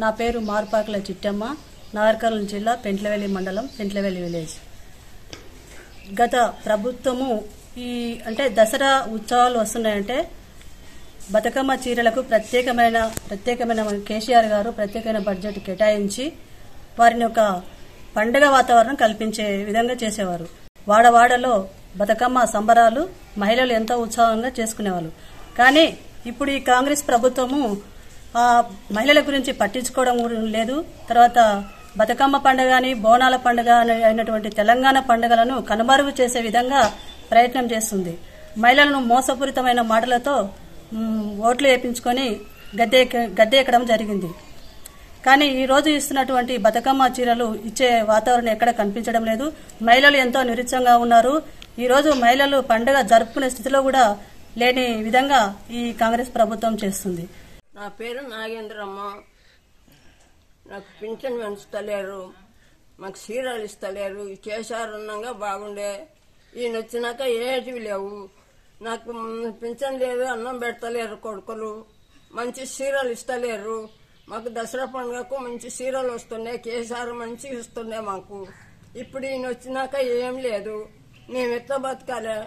నా పేరు మార్పాకుల చిట్టమ్మ, నాగర్ జిల్లా పెంట్లవెల్లి మండలం, పెంట్లవెల్లి విలేజ్. గత ప్రభుత్వము అంటే దసరా ఉత్సవాలు వస్తున్నాయంటే బతుకమ్మ చీరలకు ప్రత్యేకమైన కేసీఆర్ గారు ప్రత్యేకమైన బడ్జెట్ కేటాయించి వారిని ఒక పండుగ వాతావరణం కల్పించే విధంగా చేసేవారు. వాడవాడలో బతుకమ్మ సంబరాలు మహిళలు ఎంతో ఉత్సాహంగా చేసుకునేవాళ్ళు. కానీ ఇప్పుడు ఈ కాంగ్రెస్ ప్రభుత్వము ఆ మహిళల గురించి పట్టించుకోవడం లేదు. తర్వాత బతుకమ్మ పండుగ అని, బోనాల పండుగ అయినటువంటి తెలంగాణ పండుగలను కనుమరుగు చేసే విధంగా ప్రయత్నం చేస్తుంది. మహిళలను మోసపూరితమైన మాటలతో ఓట్లు వేయించుకొని గద్దె ఎక్కడం జరిగింది. కానీ ఈ రోజు ఇస్తున్నటువంటి బతుకమ్మ చీరలు ఇచ్చే వాతావరణం ఎక్కడ కనిపించడం లేదు. మహిళలు ఎంతో నిరుత్సాహంగా ఉన్నారు. ఈ రోజు మహిళలు పండుగ జరుపుకునే స్థితిలో కూడా లేని విధంగా ఈ కాంగ్రెస్ ప్రభుత్వం చేస్తుంది. నా పేరు నాగేంద్రమ్మ. నాకు పింఛన్ పెంచుతలేరు, మాకు చీరలు ఇస్తలేరు. ఈ కేసీఆర్ ఉన్నాగా బాగుండే, ఈయన వచ్చినాక ఏటివి లేవు. నాకు పింఛన్ లేదు, అన్నం పెడతలేరు కొడుకులు, మంచి చీరలు ఇస్తలేరు. మాకు దసరా పండుగకు మంచి చీరలు వస్తున్నాయి, కేసీఆర్ మంచి ఇస్తున్నాయి మాకు. ఇప్పుడు ఈయన వచ్చినాక ఏం లేదు, మేము ఎట్లా బతకాలి?